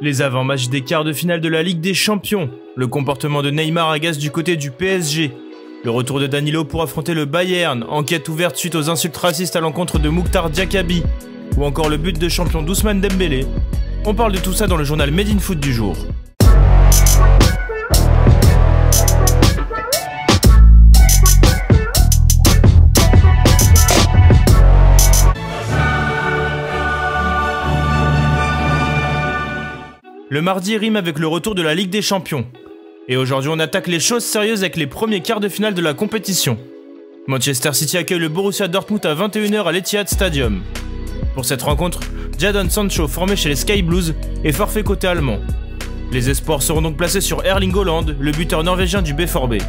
Les avant-matchs des quarts de finale de la Ligue des Champions, le comportement de Neymar agace du côté du PSG, le retour de Danilo pour affronter le Bayern, enquête ouverte suite aux insultes racistes à l'encontre de Mouktar Diakaby, ou encore le but de champion d'Ousmane Dembélé. On parle de tout ça dans le journal Made in Foot du jour. Le mardi rime avec le retour de la Ligue des Champions. Et aujourd'hui on attaque les choses sérieuses avec les premiers quarts de finale de la compétition. Manchester City accueille le Borussia Dortmund à 21h à l'Etihad Stadium. Pour cette rencontre, Jadon Sancho, formé chez les Sky Blues, est forfait côté allemand. Les espoirs seront donc placés sur Erling Haaland, le buteur norvégien du BVB.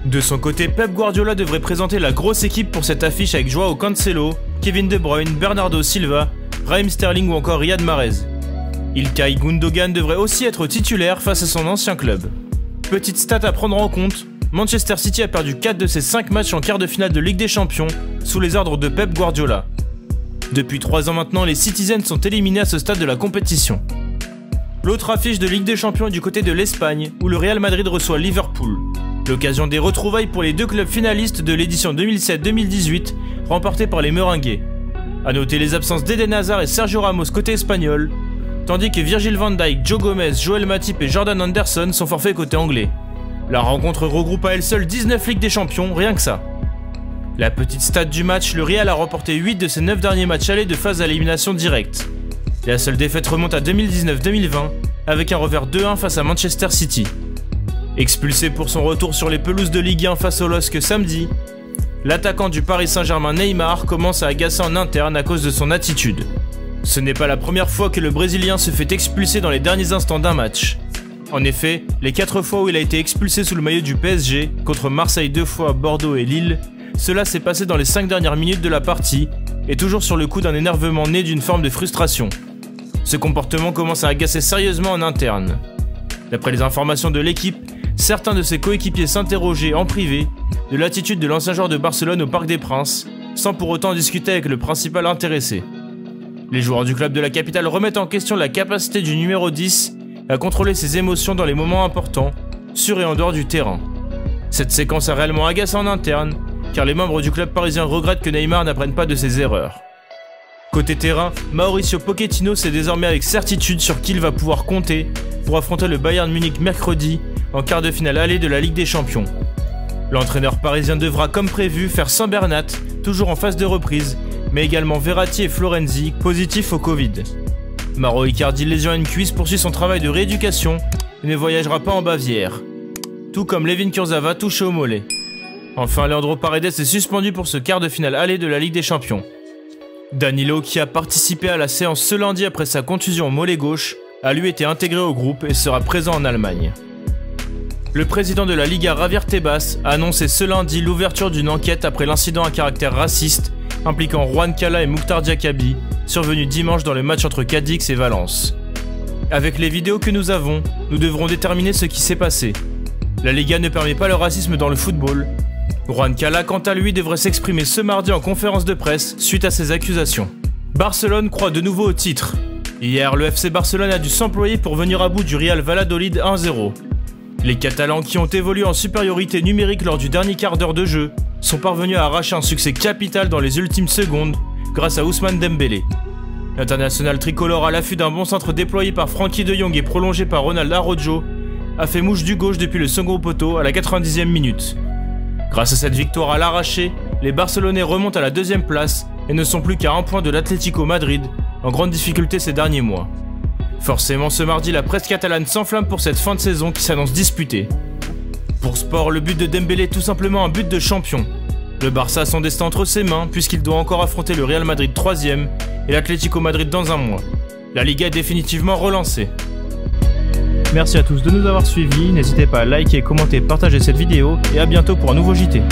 De son côté, Pep Guardiola devrait présenter la grosse équipe pour cette affiche avec Joao Cancelo, Kevin De Bruyne, Bernardo Silva, Raheem Sterling ou encore Riyad Mahrez. Ilkay Gundogan devrait aussi être titulaire face à son ancien club. Petite stat à prendre en compte, Manchester City a perdu 4 de ses 5 matchs en quart de finale de Ligue des Champions sous les ordres de Pep Guardiola. Depuis 3 ans maintenant, les Citizens sont éliminés à ce stade de la compétition. L'autre affiche de Ligue des Champions est du côté de l'Espagne, où le Real Madrid reçoit Liverpool. L'occasion des retrouvailles pour les deux clubs finalistes de l'édition 2007-2018, remportée par les Merengues. A noter les absences d'Eden Hazard et Sergio Ramos côté espagnol, tandis que Virgil van Dijk, Joe Gomez, Joel Matip et Jordan Henderson sont forfaits côté anglais. La rencontre regroupe à elle seule 19 Ligues des Champions, rien que ça. La petite stat du match, le Real a remporté 8 de ses 9 derniers matchs allés de phase à l'élimination directe. La seule défaite remonte à 2019-2020, avec un revers 2-1 face à Manchester City. Expulsé pour son retour sur les pelouses de Ligue 1 face au LOSC samedi, l'attaquant du Paris Saint-Germain Neymar commence à agacer en interne à cause de son attitude. Ce n'est pas la première fois que le Brésilien se fait expulser dans les derniers instants d'un match. En effet, les 4 fois où il a été expulsé sous le maillot du PSG, contre Marseille 2 fois, Bordeaux et Lille, cela s'est passé dans les 5 dernières minutes de la partie, et toujours sur le coup d'un énervement né d'une forme de frustration. Ce comportement commence à agacer sérieusement en interne. D'après les informations de l'équipe, certains de ses coéquipiers s'interrogeaient en privé de l'attitude de l'ancien joueur de Barcelone au Parc des Princes, sans pour autant discuter avec le principal intéressé. Les joueurs du club de la capitale remettent en question la capacité du numéro 10 à contrôler ses émotions dans les moments importants, sur et en dehors du terrain. Cette séquence a réellement agacé en interne, car les membres du club parisien regrettent que Neymar n'apprenne pas de ses erreurs. Côté terrain, Mauricio Pochettino sait désormais avec certitude sur qui il va pouvoir compter pour affronter le Bayern Munich mercredi en quart de finale aller de la Ligue des Champions. L'entraîneur parisien devra comme prévu faire sans Bernat, toujours en phase de reprise, mais également Verratti et Florenzi, positifs au Covid. Mauro Icardi, lésion à une cuisse, poursuit son travail de rééducation et ne voyagera pas en Bavière. Tout comme Layvin Kurzawa touché au mollet. Enfin, Leandro Paredes est suspendu pour ce quart de finale aller de la Ligue des Champions. Danilo, qui a participé à la séance ce lundi après sa contusion au mollet gauche, a lui été intégré au groupe et sera présent en Allemagne. Le président de la Liga, Javier Tebas, a annoncé ce lundi l'ouverture d'une enquête après l'incident à caractère raciste impliquant Juan Cala et Mouktar Diakaby, survenu dimanche dans le match entre Cadix et Valence. Avec les vidéos que nous avons, nous devrons déterminer ce qui s'est passé. La Liga ne permet pas le racisme dans le football. Juan Cala, quant à lui, devrait s'exprimer ce mardi en conférence de presse suite à ces accusations. Barcelone croit de nouveau au titre. Hier, le FC Barcelone a dû s'employer pour venir à bout du Real Valladolid 1-0. Les Catalans, qui ont évolué en supériorité numérique lors du dernier quart d'heure de jeu, sont parvenus à arracher un succès capital dans les ultimes secondes grâce à Ousmane Dembélé. L'international tricolore, à l'affût d'un bon centre déployé par Frenkie de Jong et prolongé par Ronald Araujo, a fait mouche du gauche depuis le second poteau à la 90e minute. Grâce à cette victoire à l'arraché, les Barcelonais remontent à la 2e place et ne sont plus qu'à 1 point de l'Atlético Madrid, en grande difficulté ces derniers mois. Forcément, ce mardi, la presse catalane s'enflamme pour cette fin de saison qui s'annonce disputée. Pour Sport, le but de Dembélé est tout simplement un but de champion. Le Barça a son destin entre ses mains puisqu'il doit encore affronter le Real Madrid 3e et l'Atlético Madrid dans un mois. La Liga est définitivement relancée. Merci à tous de nous avoir suivis, n'hésitez pas à liker, commenter, partager cette vidéo et à bientôt pour un nouveau JT.